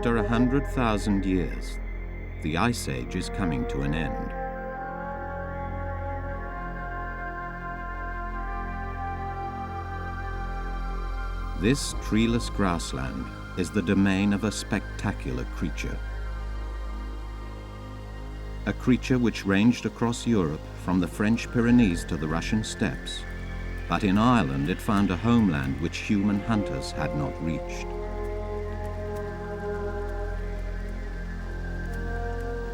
After 100,000 years, the Ice Age is coming to an end. This treeless grassland is the domain of a spectacular creature. A creature which ranged across Europe from the French Pyrenees to the Russian steppes, but in Ireland it found a homeland which human hunters had not reached.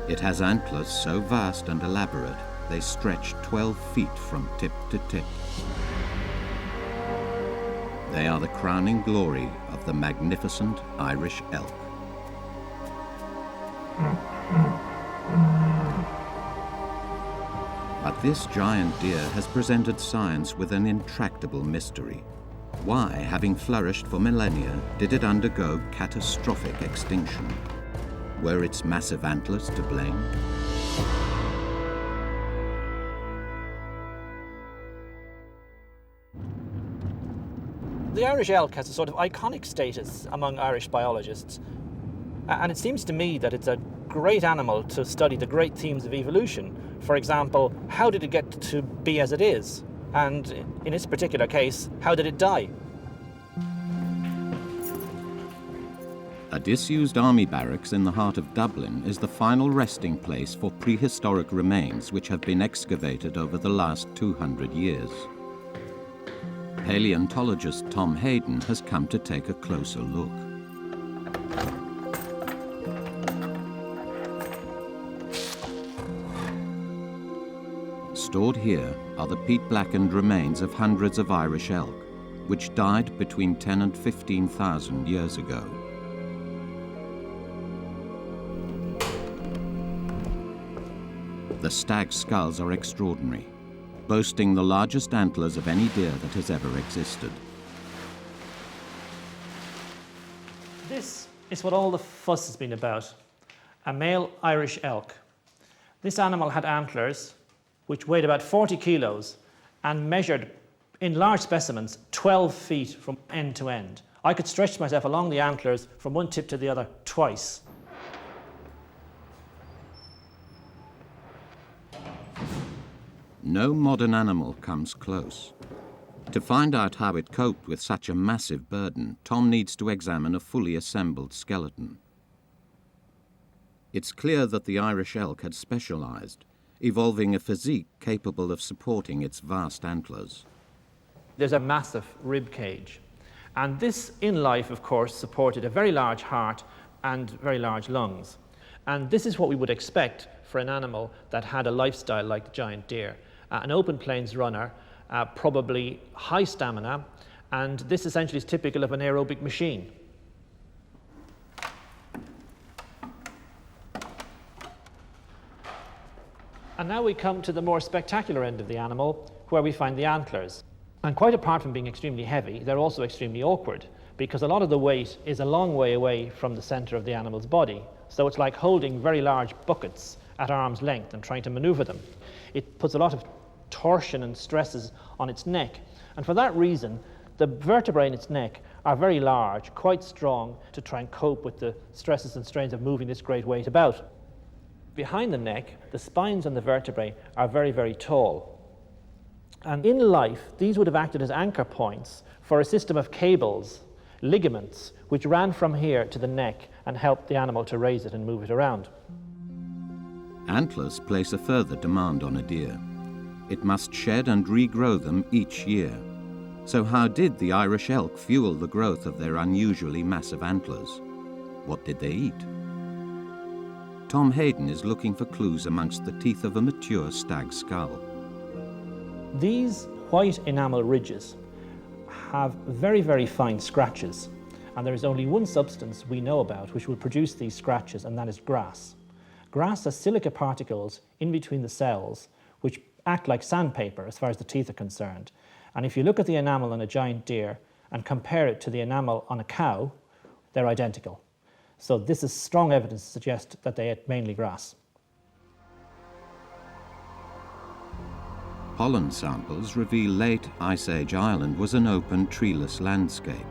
It has antlers so vast and elaborate, they stretch 12 feet from tip to tip. They are the crowning glory of the magnificent Irish elk. But this giant deer has presented science with an intractable mystery. Why, having flourished for millennia, did it undergo catastrophic extinction? Were its massive antlers to blame? The Irish elk has a sort of iconic status among Irish biologists, and it seems to me that it's a great animal to study the great themes of evolution. For example, how did it get to be as it is? And in its particular case, how did it die? A disused army barracks in the heart of Dublin is the final resting place for prehistoric remains which have been excavated over the last 200 years. Paleontologist Tom Hayden has come to take a closer look. Stored here are the peat-blackened remains of hundreds of Irish elk, which died between 10 and 15,000 years ago. The stag skulls are extraordinary, boasting the largest antlers of any deer that has ever existed. This is what all the fuss has been about, a male Irish elk. This animal had antlers which weighed about 40 kilos and measured, in large specimens, 12 feet from end to end. I could stretch myself along the antlers from one tip to the other twice. No modern animal comes close. To find out how it coped with such a massive burden, Tom needs to examine a fully assembled skeleton. It's clear that the Irish elk had specialized, evolving a physique capable of supporting its vast antlers. There's a massive rib cage, and this in life, of course, supported a very large heart and very large lungs. And this is what we would expect for an animal that had a lifestyle like the giant deer. An open plains runner, probably high stamina, and this essentially is typical of an aerobic machine. And now we come to the more spectacular end of the animal, where we find the antlers. And quite apart from being extremely heavy, they're also extremely awkward, because a lot of the weight is a long way away from the center of the animal's body. So it's like holding very large buckets at arm's length and trying to maneuver them. It puts a lot of torsion and stresses on its neck, and for that reason the vertebrae in its neck are very large, quite strong, to try and cope with the stresses and strains of moving this great weight about. Behind the neck, the spines and the vertebrae are very, very tall, and in life these would have acted as anchor points for a system of cables, ligaments, which ran from here to the neck and helped the animal to raise it and move it around. Antlers place a further demand on a deer. It must shed and regrow them each year. So how did the Irish elk fuel the growth of their unusually massive antlers? What did they eat? Tom Hayden is looking for clues amongst the teeth of a mature stag skull. These white enamel ridges have very, very fine scratches, and there is only one substance we know about which will produce these scratches, and that is grass. Grass has silica particles in between the cells which act like sandpaper as far as the teeth are concerned. And if you look at the enamel on a giant deer and compare it to the enamel on a cow, they're identical. So this is strong evidence to suggest that they ate mainly grass. Pollen samples reveal late Ice Age Ireland was an open, treeless landscape.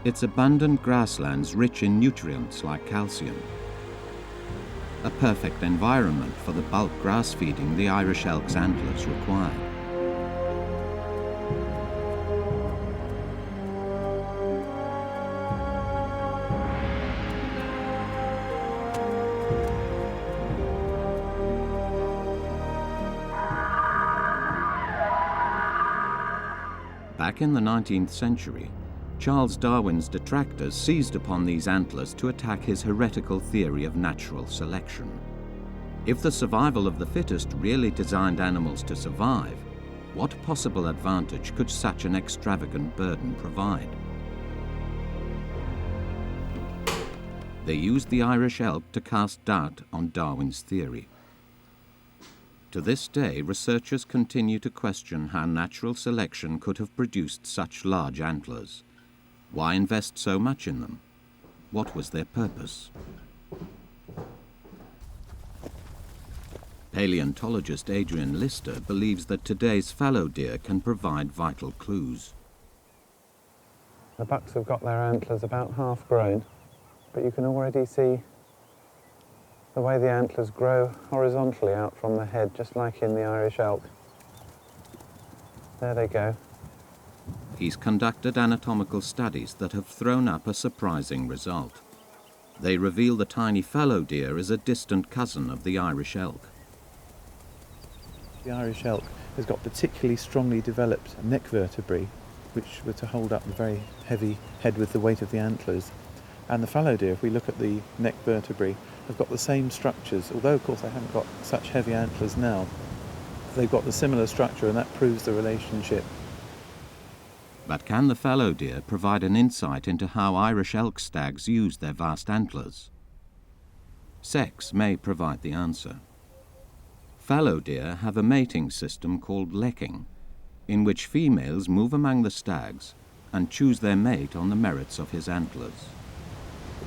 its abundant grasslands rich in nutrients like calcium. A perfect environment for the bulk grass feeding the Irish elk's antlers required. Back in the 19th century, Charles Darwin's detractors seized upon these antlers to attack his heretical theory of natural selection. If the survival of the fittest really designed animals to survive, what possible advantage could such an extravagant burden provide? They used the Irish elk to cast doubt on Darwin's theory. To this day, researchers continue to question how natural selection could have produced such large antlers. Why invest so much in them? What was their purpose? Paleontologist Adrian Lister believes that today's fallow deer can provide vital clues. The bucks have got their antlers about half grown, but you can already see the way the antlers grow horizontally out from the head, just like in the Irish elk. There they go. He's conducted anatomical studies that have thrown up a surprising result. They reveal the tiny fallow deer is a distant cousin of the Irish elk. The Irish elk has got particularly strongly developed neck vertebrae, which were to hold up the very heavy head with the weight of the antlers. And the fallow deer, if we look at the neck vertebrae, have got the same structures, although of course they haven't got such heavy antlers now. They've got the similar structure, and that proves the relationship. But can the fallow deer provide an insight into how Irish elk stags use their vast antlers? Sex may provide the answer. Fallow deer have a mating system called lekking, in which females move among the stags and choose their mate on the merits of his antlers.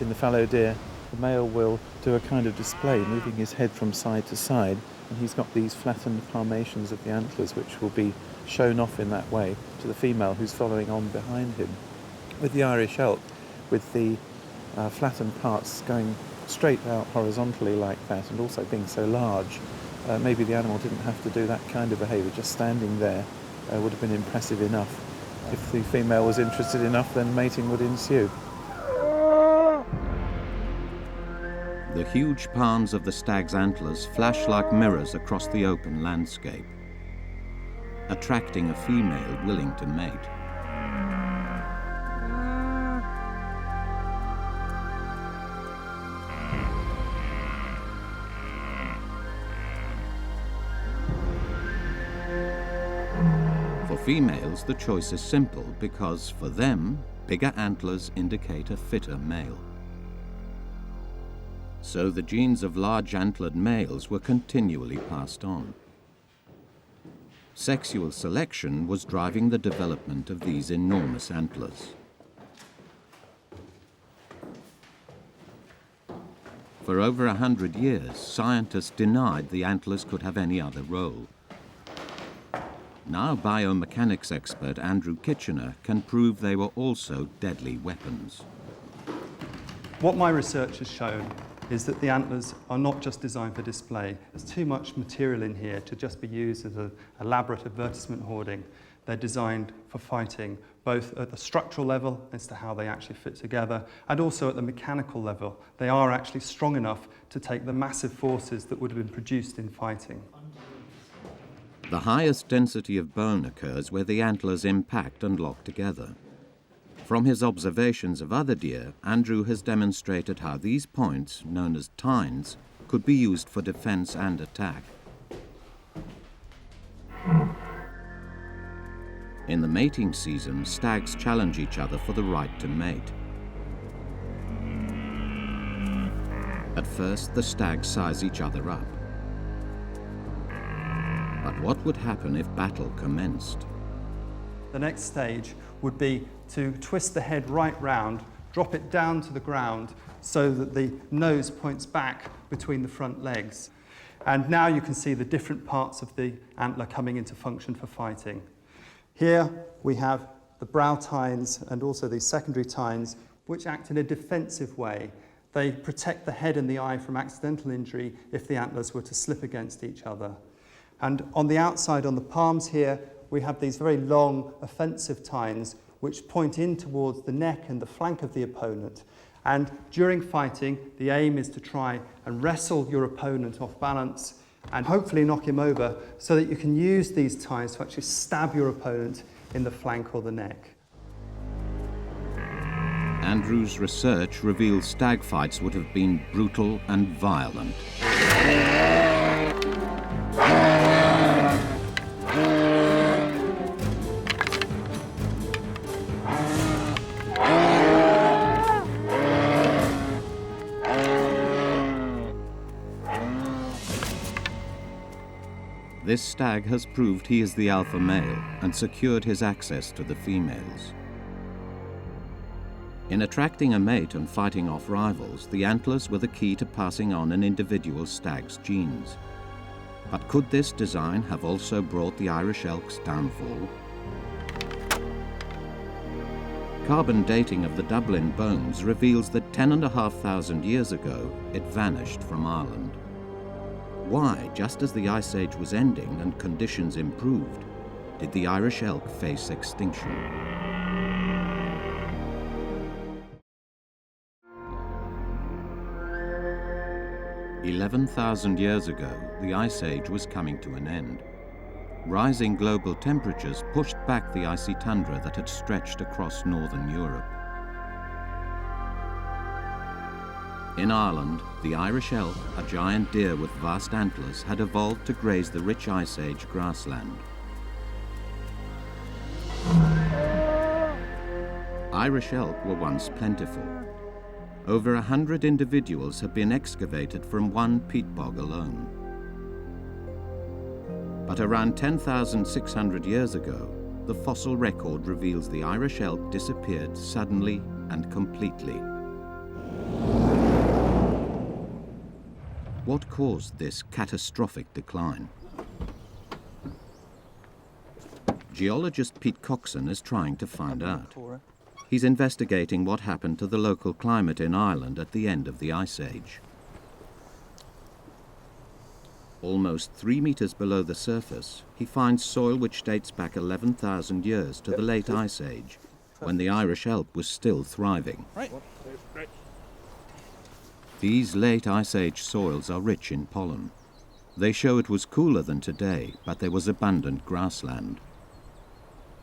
In the fallow deer, the male will do a kind of display, moving his head from side to side, and he's got these flattened palmations of the antlers which will be shown off in that way to the female who's following on behind him. With the Irish elk, with the flattened parts going straight out horizontally like that, and also being so large, maybe the animal didn't have to do that kind of behaviour. Just standing there would have been impressive enough. If the female was interested enough, then mating would ensue. The huge palms of the stag's antlers flash like mirrors across the open landscape, attracting a female willing to mate. For females, the choice is simple because, for them, bigger antlers indicate a fitter male. So the genes of large antlered males were continually passed on. Sexual selection was driving the development of these enormous antlers. For over 100 years, scientists denied the antlers could have any other role. Now biomechanics expert Andrew Kitchener can prove they were also deadly weapons. What my research has shown is that the antlers are not just designed for display. There's too much material in here to just be used as an elaborate advertisement hoarding. They're designed for fighting, both at the structural level as to how they actually fit together, and also at the mechanical level. They are actually strong enough to take the massive forces that would have been produced in fighting. The highest density of bone occurs where the antlers impact and lock together. From his observations of other deer, Andrew has demonstrated how these points, known as tines, could be used for defense and attack. In the mating season, stags challenge each other for the right to mate. At first, the stags size each other up. But what would happen if battle commenced? The next stage would be to twist the head right round, drop it down to the ground so that the nose points back between the front legs. And now you can see the different parts of the antler coming into function for fighting. Here we have the brow tines and also these secondary tines, which act in a defensive way. They protect the head and the eye from accidental injury if the antlers were to slip against each other. And on the outside, on the palms here, we have these very long offensive tines which point in towards the neck and the flank of the opponent. And during fighting, the aim is to try and wrestle your opponent off balance and hopefully knock him over so that you can use these tines to actually stab your opponent in the flank or the neck. Andrew's research reveals stag fights would have been brutal and violent. This stag has proved he is the alpha male and secured his access to the females. In attracting a mate and fighting off rivals, the antlers were the key to passing on an individual stag's genes. But could this design have also brought the Irish elk's downfall? Carbon dating of the Dublin bones reveals that 10,500 years ago it vanished from Ireland. Why, just as the Ice Age was ending and conditions improved, did the Irish elk face extinction? 11,000 years ago, the Ice Age was coming to an end. Rising global temperatures pushed back the icy tundra that had stretched across northern Europe. In Ireland, the Irish elk, a giant deer with vast antlers, had evolved to graze the rich Ice Age grassland. Irish elk were once plentiful. Over 100 individuals have been excavated from one peat bog alone. But around 10,600 years ago, the fossil record reveals the Irish elk disappeared suddenly and completely. What caused this catastrophic decline? Geologist Pete Coxon is trying to find out. He's investigating what happened to the local climate in Ireland at the end of the Ice Age. Almost 3 meters below the surface, he finds soil which dates back 11,000 years to the late Ice Age, when the Irish elk was still thriving. These late Ice Age soils are rich in pollen. They show it was cooler than today, but there was abundant grassland.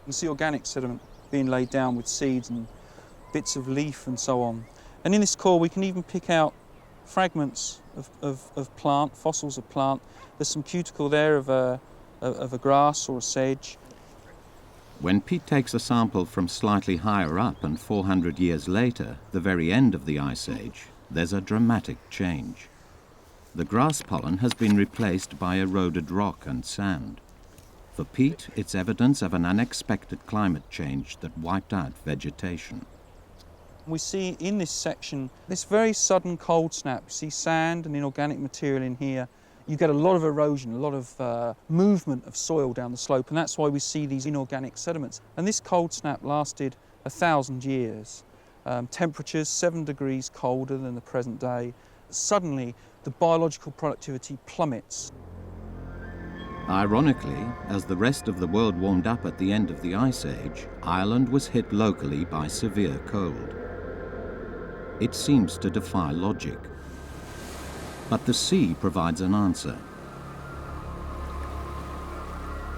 You see organic sediment being laid down with seeds and bits of leaf and so on. And in this core we can even pick out fragments of plant, fossils of plant. There's some cuticle there of a grass or a sedge. When Pete takes a sample from slightly higher up and 400 years later, the very end of the Ice Age, there's a dramatic change. The grass pollen has been replaced by eroded rock and sand. For Pete, it's evidence of an unexpected climate change that wiped out vegetation. We see in this section this very sudden cold snap. You see sand and inorganic material in here. You get a lot of erosion, a lot of movement of soil down the slope, and that's why we see these inorganic sediments. And this cold snap lasted 1,000 years. Temperatures 7 degrees colder than the present day. Suddenly, the biological productivity plummets. Ironically, as the rest of the world warmed up at the end of the Ice Age, Ireland was hit locally by severe cold. It seems to defy logic. But the sea provides an answer.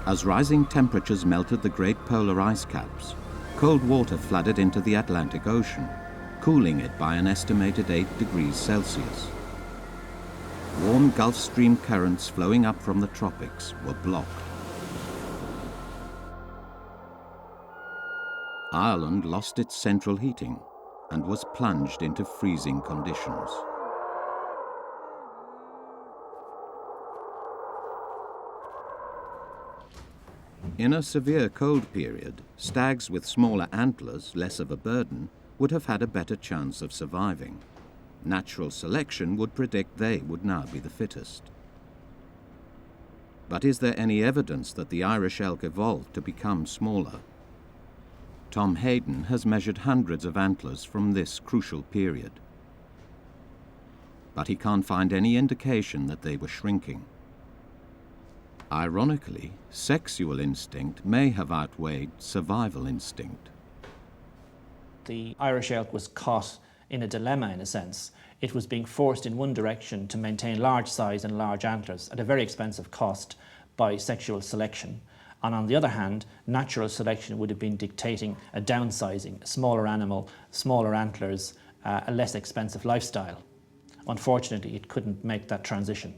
As rising temperatures melted the great polar ice caps, cold water flooded into the Atlantic Ocean, cooling it by an estimated 8 degrees Celsius. Warm Gulf Stream currents flowing up from the tropics were blocked. Ireland lost its central heating and was plunged into freezing conditions. In a severe cold period, stags with smaller antlers, less of a burden, would have had a better chance of surviving. Natural selection would predict they would now be the fittest. But is there any evidence that the Irish elk evolved to become smaller? Tom Hayden has measured hundreds of antlers from this crucial period. But he can't find any indication that they were shrinking. Ironically, sexual instinct may have outweighed survival instinct. The Irish elk was caught in a dilemma, in a sense. It was being forced in one direction to maintain large size and large antlers at a very expensive cost by sexual selection. And on the other hand, natural selection would have been dictating a downsizing, a smaller animal, smaller antlers, a less expensive lifestyle. Unfortunately, it couldn't make that transition.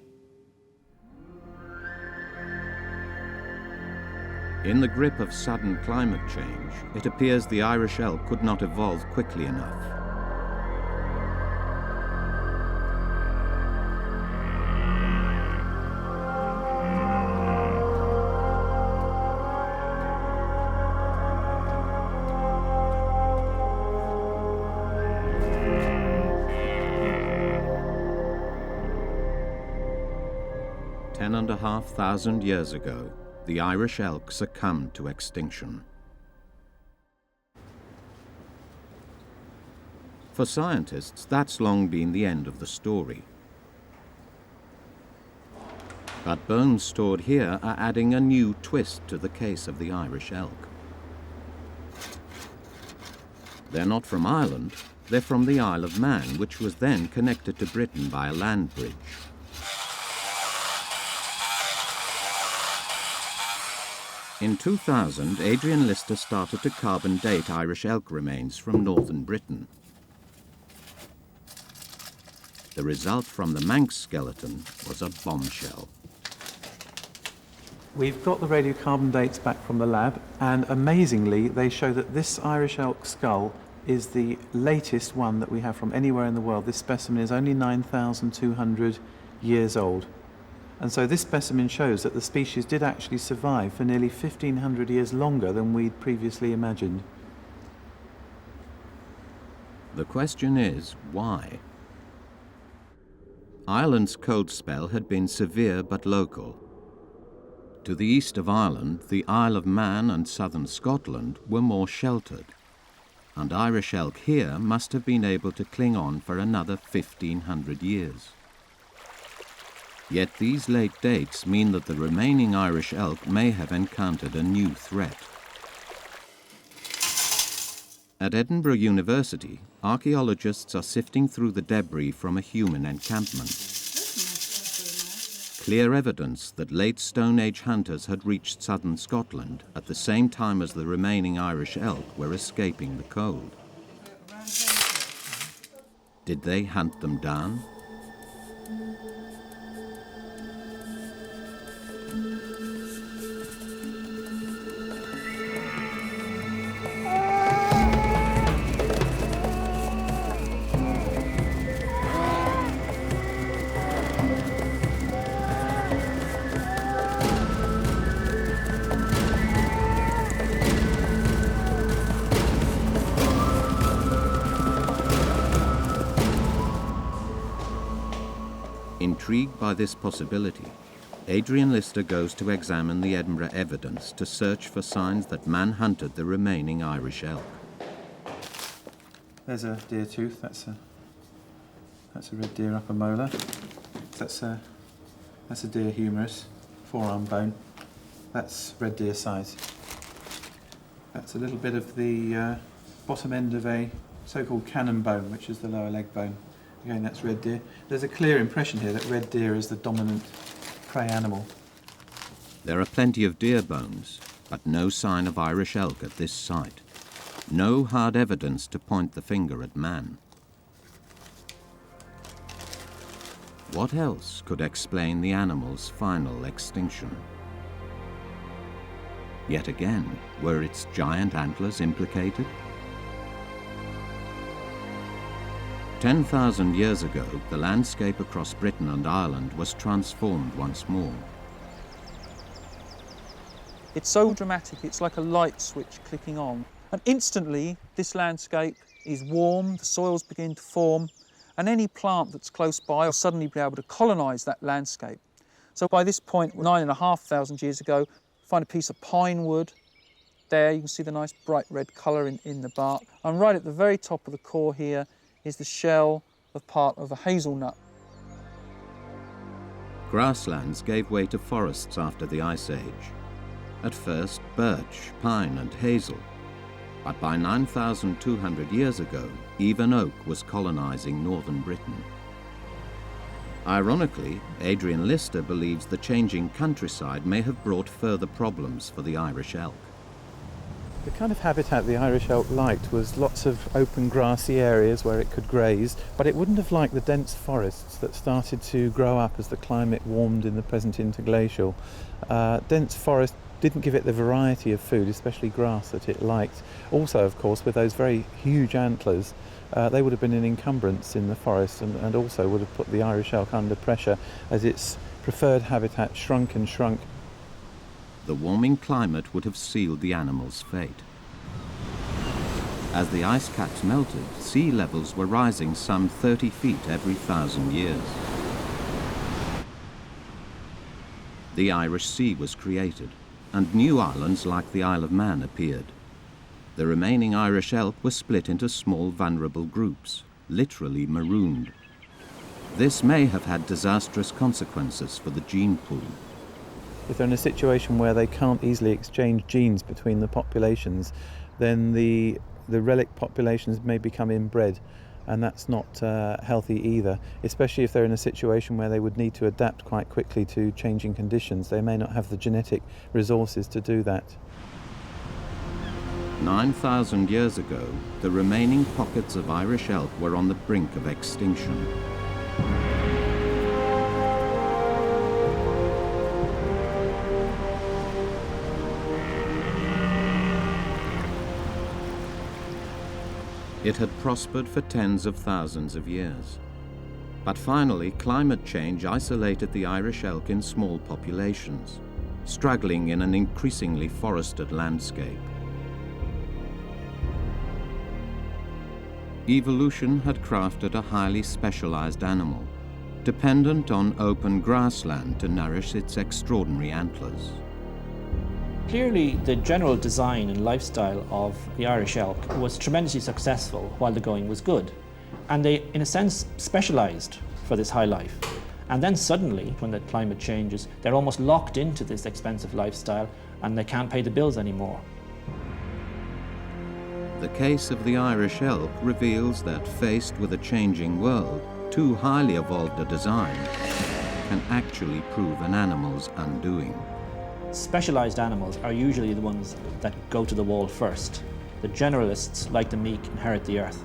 In the grip of sudden climate change, it appears the Irish elk could not evolve quickly enough. Ten and a half thousand years ago, the Irish elk succumbed to extinction. For scientists, that's long been the end of the story. But bones stored here are adding a new twist to the case of the Irish elk. They're not from Ireland, they're from the Isle of Man, which was then connected to Britain by a land bridge. In 2000, Adrian Lister started to carbon date Irish elk remains from northern Britain. The result from the Manx skeleton was a bombshell. We've got the radiocarbon dates back from the lab, and amazingly, they show that this Irish elk skull is the latest one that we have from anywhere in the world. This specimen is only 9,200 years old. And so this specimen shows that the species did actually survive for nearly 1,500 years longer than we'd previously imagined. The question is, why? Ireland's cold spell had been severe but local. To the east of Ireland, the Isle of Man and southern Scotland were more sheltered, and Irish elk here must have been able to cling on for another 1,500 years. Yet these late dates mean that the remaining Irish elk may have encountered a new threat. At Edinburgh University, archaeologists are sifting through the debris from a human encampment. Clear evidence that late Stone Age hunters had reached southern Scotland at the same time as the remaining Irish elk were escaping the cold. Did they hunt them down? Intrigued by this possibility, Adrian Lister goes to examine the Edinburgh evidence to search for signs that man hunted the remaining Irish elk. There's a deer tooth, that's a red deer upper molar. That's a deer humerus, forearm bone. That's red deer size. That's a little bit of the bottom end of a so-called cannon bone, which is the lower leg bone. Again, that's red deer. There's a clear impression here that red deer is the dominant prey animal. There are plenty of deer bones, but no sign of Irish elk at this site. No hard evidence to point the finger at man. What else could explain the animal's final extinction? Yet again, were its giant antlers implicated? 10,000 years ago, the landscape across Britain and Ireland was transformed once more. It's so dramatic, it's like a light switch clicking on. And instantly, this landscape is warm, the soils begin to form, and any plant that's close by will suddenly be able to colonise that landscape. So by this point, 9,500 years ago, find a piece of pine wood, there. You can see the nice bright red colour in the bark. And right at the very top of the core here is the shell of part of a hazelnut. Grasslands gave way to forests after the Ice Age. At first, birch, pine and hazel. But by 9,200 years ago, even oak was colonising northern Britain. Ironically, Adrian Lister believes the changing countryside may have brought further problems for the Irish elk. The kind of habitat the Irish elk liked was lots of open grassy areas where it could graze, but it wouldn't have liked the dense forests that started to grow up as the climate warmed in the present interglacial. Dense forest didn't give it the variety of food, especially grass, that it liked. Also, of course, with those very huge antlers, they would have been an encumbrance in the forest and also would have put the Irish elk under pressure as its preferred habitat shrunk and shrunk. The warming climate would have sealed the animal's fate. As the ice caps melted, sea levels were rising some 30 feet every 1,000 years. The Irish Sea was created, and new islands like the Isle of Man appeared. The remaining Irish elk were split into small vulnerable groups, literally marooned. This may have had disastrous consequences for the gene pool. If they're in a situation where they can't easily exchange genes between the populations, then the relic populations may become inbred, and that's not healthy either, especially if they're in a situation where they would need to adapt quite quickly to changing conditions. They may not have the genetic resources to do that. 9,000 years ago, the remaining pockets of Irish elk were on the brink of extinction. It had prospered for tens of thousands of years. But finally, climate change isolated the Irish elk in small populations, struggling in an increasingly forested landscape. Evolution had crafted a highly specialized animal, dependent on open grassland to nourish its extraordinary antlers. Clearly, the general design and lifestyle of the Irish elk was tremendously successful while the going was good. And they, in a sense, specialized for this high life. And then suddenly, when the climate changes, they're almost locked into this expensive lifestyle and they can't pay the bills anymore. The case of the Irish elk reveals that, faced with a changing world, too highly evolved a design can actually prove an animal's undoing. Specialized animals are usually the ones that go to the wall first. The generalists, like the meek, inherit the earth.